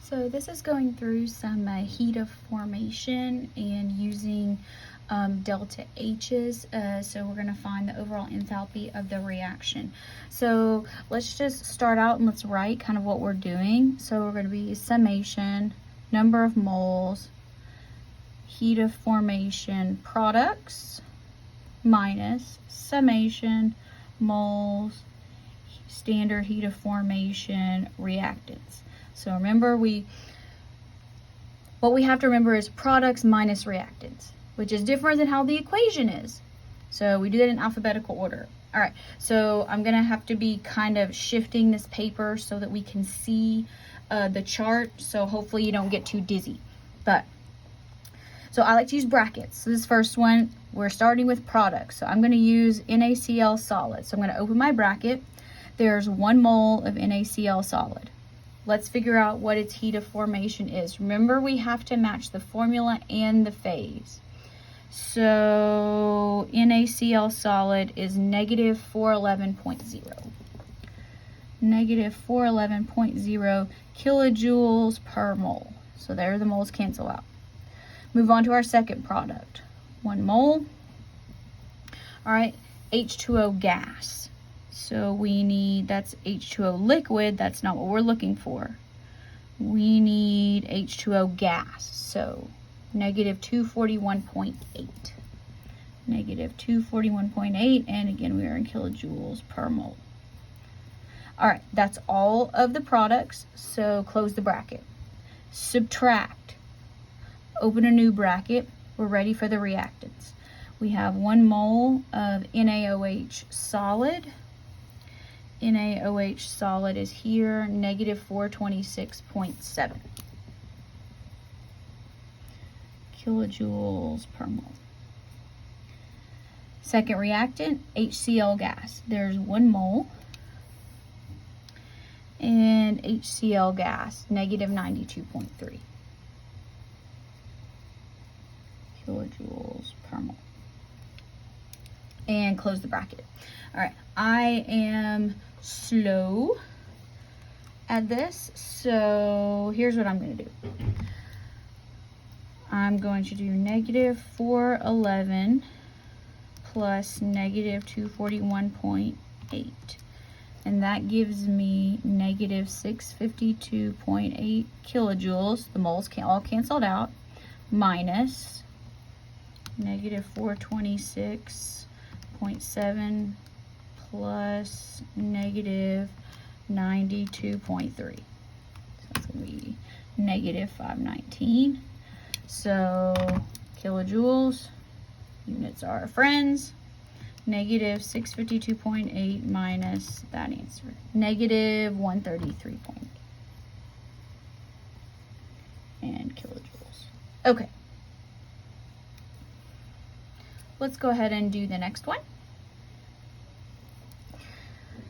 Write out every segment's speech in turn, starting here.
So this is going through some heat of formation and using delta H's. So we're going to find the overall enthalpy of the reaction. So let's just start out and let's write kind of what we're doing. So we're going to be summation, number of moles, heat of formation products, minus summation, moles, standard heat of formation reactants. So remember, what we have to remember is products minus reactants, which is different than how the equation is. So we do that in alphabetical order. All right, so I'm gonna have to be kind of shifting this paper so that we can see the chart. So hopefully you don't get too dizzy. So I like to use brackets. So this first one, we're starting with products. So I'm gonna use NaCl solid. So I'm gonna open my bracket. There's 1 mole of NaCl solid. Let's figure out what its heat of formation is. Remember, we have to match the formula and the phase. So NaCl solid is negative 411.0. Negative 411.0 kilojoules per mole. So there the moles cancel out. Move on to our second product. 1 mole. All right, H2o gas. So we need, that's H2O liquid, that's not what we're looking for. We need H2O gas, so negative 241.8. Negative 241.8, and again, we are in kilojoules per mole. All right, that's all of the products, so close the bracket. Subtract, open a new bracket, we're ready for the reactants. We have 1 mole of NaOH solid. NaOH solid is here, negative 426.7 kilojoules per mole. Second reactant, HCl gas. There's 1 mole. And HCl gas, negative 92.3 kilojoules per mole. And close the bracket. All right, I am slow at this, so here's what I'm going to do. I'm going to do negative 411 plus negative 241.8, and that gives me negative 652.8 kilojoules. The moles all canceled out, minus negative 426.7 plus negative 92.3. So it's going to be negative 519. So kilojoules, units are our friends. Negative 652.8 minus that answer. Negative 133.8. And kilojoules. Okay. Let's go ahead and do the next one.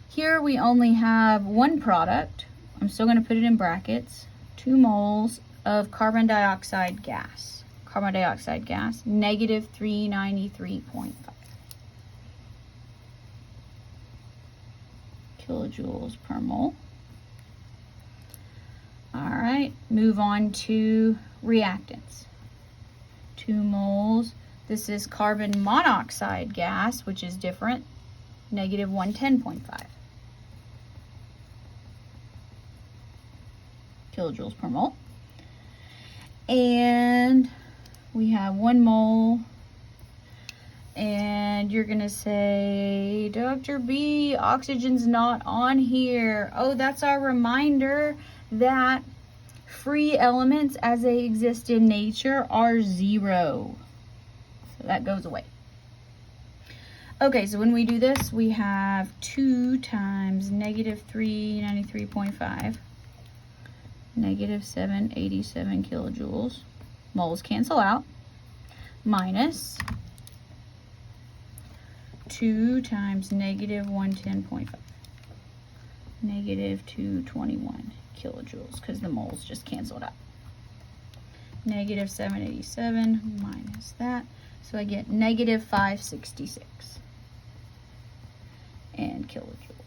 Here we only have 1 product. I'm still going to put it in brackets. 2 moles of carbon dioxide gas. Carbon dioxide gas, negative 393.5 kilojoules per mole. All right, move on to reactants. 2 moles. This is carbon monoxide gas, which is different, negative 110.5 kilojoules per mole. And we have 1 mole, and you're gonna say, Dr. B, oxygen's not on here. Oh, that's our reminder that free elements as they exist in nature are 0. So that goes away. Okay, so when we do this, we have 2 times negative 393.5, negative 787 kilojoules. Moles cancel out. Minus 2 times negative 110.5, negative 221 kilojoules, because the moles just canceled out. Negative 787 minus that. So I get negative 566 and kilojoules.